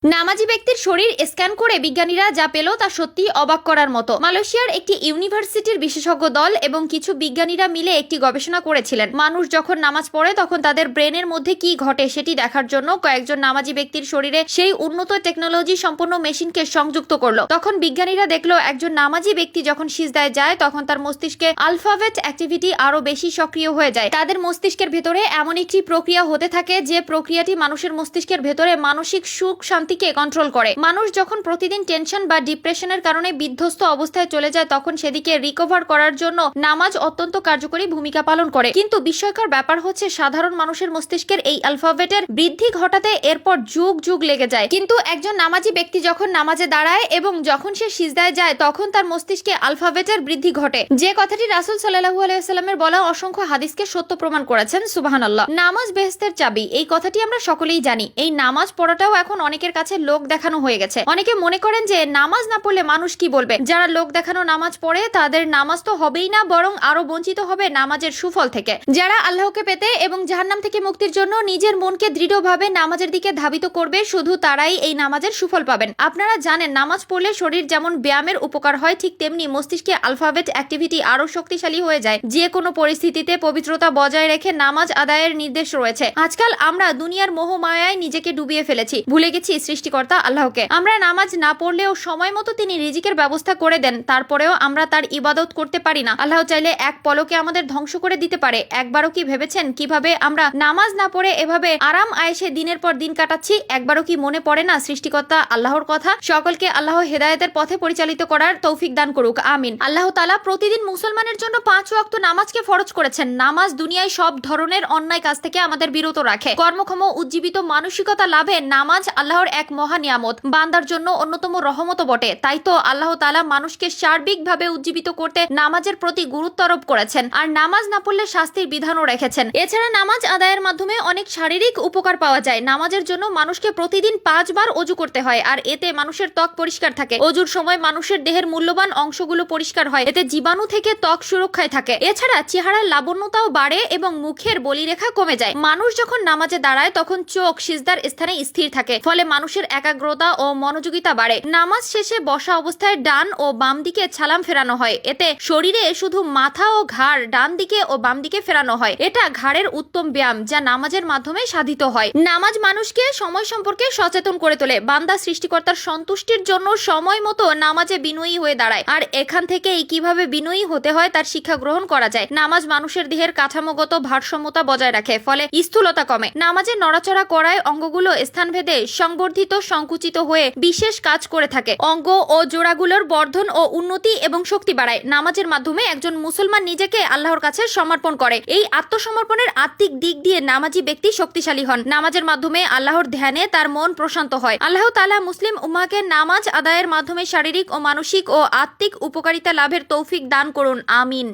নামাজি ব্যক্তির শরীর স্ক্যান করে বিজ্ঞানীরা যা পেল তা সত্যি অবাক করার মতো। মালয়েশিয়ার একটি ইউনিভার্সিটির বিশেষজ্ঞ দল এবং কিছু বিজ্ঞানীরা মিলে একটি গবেষণা করেছিলেন। মানুষ যখন নামাজ পড়ে তখন তাদের ব্রেনের মধ্যে কি ঘটে সেটি দেখার জন্য কয়েকজন নামাজি ব্যক্তির শরীরে সেই উন্নত টেকনোলজি সম্পন্ন মেশিনকে সংযুক্ত করলো। তখন বিজ্ঞানীরা দেখলো একজন নামাজি ব্যক্তি যখন সিজদায় যায় তখন তার মস্তিষ্কে আলফাবেট অ্যাক্টিভিটি আরো বেশি সক্রিয় হয়ে যায়। তাদের মস্তিষ্কের ভেতরে এমন একটি প্রক্রিয়া হতে থাকে যে প্রক্রিয়াটি মানুষের মস্তিষ্কের ভেতরে মানসিক সুখ শান্তি কন্ট্রোল করে। মানুষ যখন প্রতিদিন টেনশন বা ডিপ্রেশনের কারণে বিধ্বস্ত অবস্থায় চলে যায় তখন সেদিকে রিকভার করার জন্য নামাজ অত্যন্ত কার্যকরী ভূমিকা পালন করে। কিন্তু বিস্ময়কর ব্যাপার হচ্ছে সাধারণ মানুষের মস্তিষ্কের এই আলফাবেটের বৃদ্ধি ঘটাতে এরপর যুগ যুগ লেগে যায়। কিন্তু একজন নামাজি ব্যক্তি যখন নামাজে দাঁড়ায় এবং যখন সে সিজদায় যায় তখন তার মস্তিষ্কে আলফাবেটের বৃদ্ধি ঘটে, যে কথাটি রাসূল সাল্লাল্লাহু আলাইহি ওয়াসাল্লামের বলা অসংখ্য হাদিসকে সত্য প্রমাণ করেছেন। সুবহানাল্লাহ। নামাজ বেহেশতের চাবি, এই কথাটি আমরা সকলেই জানি। এই নামাজ পড়াটাও এখন অনেকের কাছে লোক দেখানো হয়ে গেছে। অনেকে মনে করেন যে নামাজ না পড়লে মানুষ কি বলবে। যারা লোক দেখানো নামাজ পড়ে তাদের নামাজ তো হবেই না, বরং আরো বঞ্চিত হবে নামাজের সুফল থেকে। যারা আল্লাহকে পেতে এবং জাহান্নাম থেকে মুক্তির জন্য নিজের মনকে দৃঢ়ভাবে নামাজের দিকে ধাবিত করবে শুধু তারাই এই নামাজের সুফল পাবেন। আপনারা জানেন নামাজ পড়লে শরীর যেমন ব্যায়ামের উপকার হয় ঠিক তেমনি মস্তিষ্কে আলফাবেট অ্যাক্টিভিটি আরো শক্তিশালী হয়ে যায়। যে কোনো পরিস্থিতিতে পবিত্রতা বজায় রেখে নামাজ আদায়ের নির্দেশ রয়েছে। আজকাল আমরা দুনিয়ার মোহমায়ায় নিজেকে ডুবিয়ে ফেলেছি, ভুলে গেছি সৃষ্টিকর্তা আল্লাহকে। আমরা নামাজ না পড়লেও সময় মতো তিনি রিজিকের ব্যবস্থা করে দেন, তারপরেও আমরা তার ইবাদত করতে পারি না। আল্লাহ চাইলে এক পলকে আমাদের ধ্বংস করে দিতে পারে। একবারও কি ভেবেছেন কিভাবে আমরা নামাজ না পড়ে এভাবে আরাম আয়েশে দিনের পর দিন কাটাচ্ছি? একবারও কি মনে পড়ে না সৃষ্টিকর্তা আল্লাহর কথা? সকলকে আল্লাহ হেদায়েতের পথে পরিচালিত করার তৌফিক দান করুক, আমিন। আল্লাহ তাআলা প্রতিদিন মুসলমানের জন্য 5 ওয়াক্ত নামাজকে ফরজ করেছেন। নামাজ দুনিয়ায় সব ধরনের অন্যায় কাজ থেকে আমাদের বিরত রাখে। কর্মক্ষম উজ্জীবিত মানসিকতা লাভে নামাজ আল্লাহর এক মহা নিয়ামত, বান্দার জন্য অন্যতম রহমত বটে। তাই তো আল্লাহ তাআলা মানুষকে সার্বিকভাবে উজ্জীবিত করতে নামাজের প্রতি গুরুত্ব আরোপ করেছেন, আর নামাজ না পড়লে শাস্তির বিধানও রেখেছেন। এছাড়া নামাজ আদায়ের মাধ্যমে অনেক শারীরিক উপকার পাওয়া যায়। নামাজের জন্য মানুষকে প্রতিদিন 5 বার ওযু করতে হয়, আর এতে মানুষের ত্বক পরিষ্কার থাকে। ওযুর সময় মানুষের দেহের মূল্যবান অংশগুলো পরিষ্কার হয়, এতে জীবাণু থেকে ত্বক সুরক্ষায় থাকে। এছাড়া চেহারার লাবণ্যতাও বাড়ে এবং মুখের বলিরেখা কমে যায়। মানুষ যখন নামাজে দাঁড়ায় তখন চোখ সিজদার স্থানে স্থির থাকে, ফলে মানুষের একাগ্রতা ও মনোযোগিতা বাড়ে। নামাজ শেষে বসা অবস্থায় ডান ও বাম দিকে সালাম ফেরানো হয়। এতে শরীরে শুধু মাথা ও ঘাড় ডান দিকে ও বাম দিকে ফেরানো হয়। এটা ঘাড়ের উত্তম ব্যায়াম যা নামাজের মাধ্যমে সাধিত হয়। নামাজ মানুষকে সময় সম্পর্কে সচেতন করে তোলে। বান্দা সৃষ্টিকর্তার সন্তুষ্টির জন্য সময় মতো নামাজে বিনয়ী হয়ে দাঁড়ায়, আর এখান থেকেই কিভাবে বিনয়ী হতে হয় তার শিক্ষা গ্রহণ করা যায়। নামাজ মানুষের দেহের কাঠামোগত ভারসাম্যতা বজায় রাখে, ফলে স্থূলতা কমে। নামাজে নড়াচড়া করায় অঙ্গগুলো স্থানভেদে সংবর্ধিত সংকুচিত হয়ে বিশেষ কাজ করে থাকে। অঙ্গ ও জোড়াগুলোর বর্ধন ও উন্নতি এবং শক্তি বাড়ায়। নামাজের মাধ্যমে একজন মুসলমান নিজেকে আল্লাহর কাছে সমর্পণ করে। এই আত্মসমর্পণের আত্মিক দিক দিয়ে নামাজি ব্যক্তি শক্তিশালী হন। নামাজের মাধ্যমে আল্লাহর ধ্যানে তার মন প্রশান্ত হয়। আল্লাহ তাআলা মুসলিম উম্মাহকে নামাজ আদায়ের মাধ্যমে শারীরিক ও মানসিক ও আত্মিক উপকারিতা লাভের তৌফিক দান করুন, আমিন।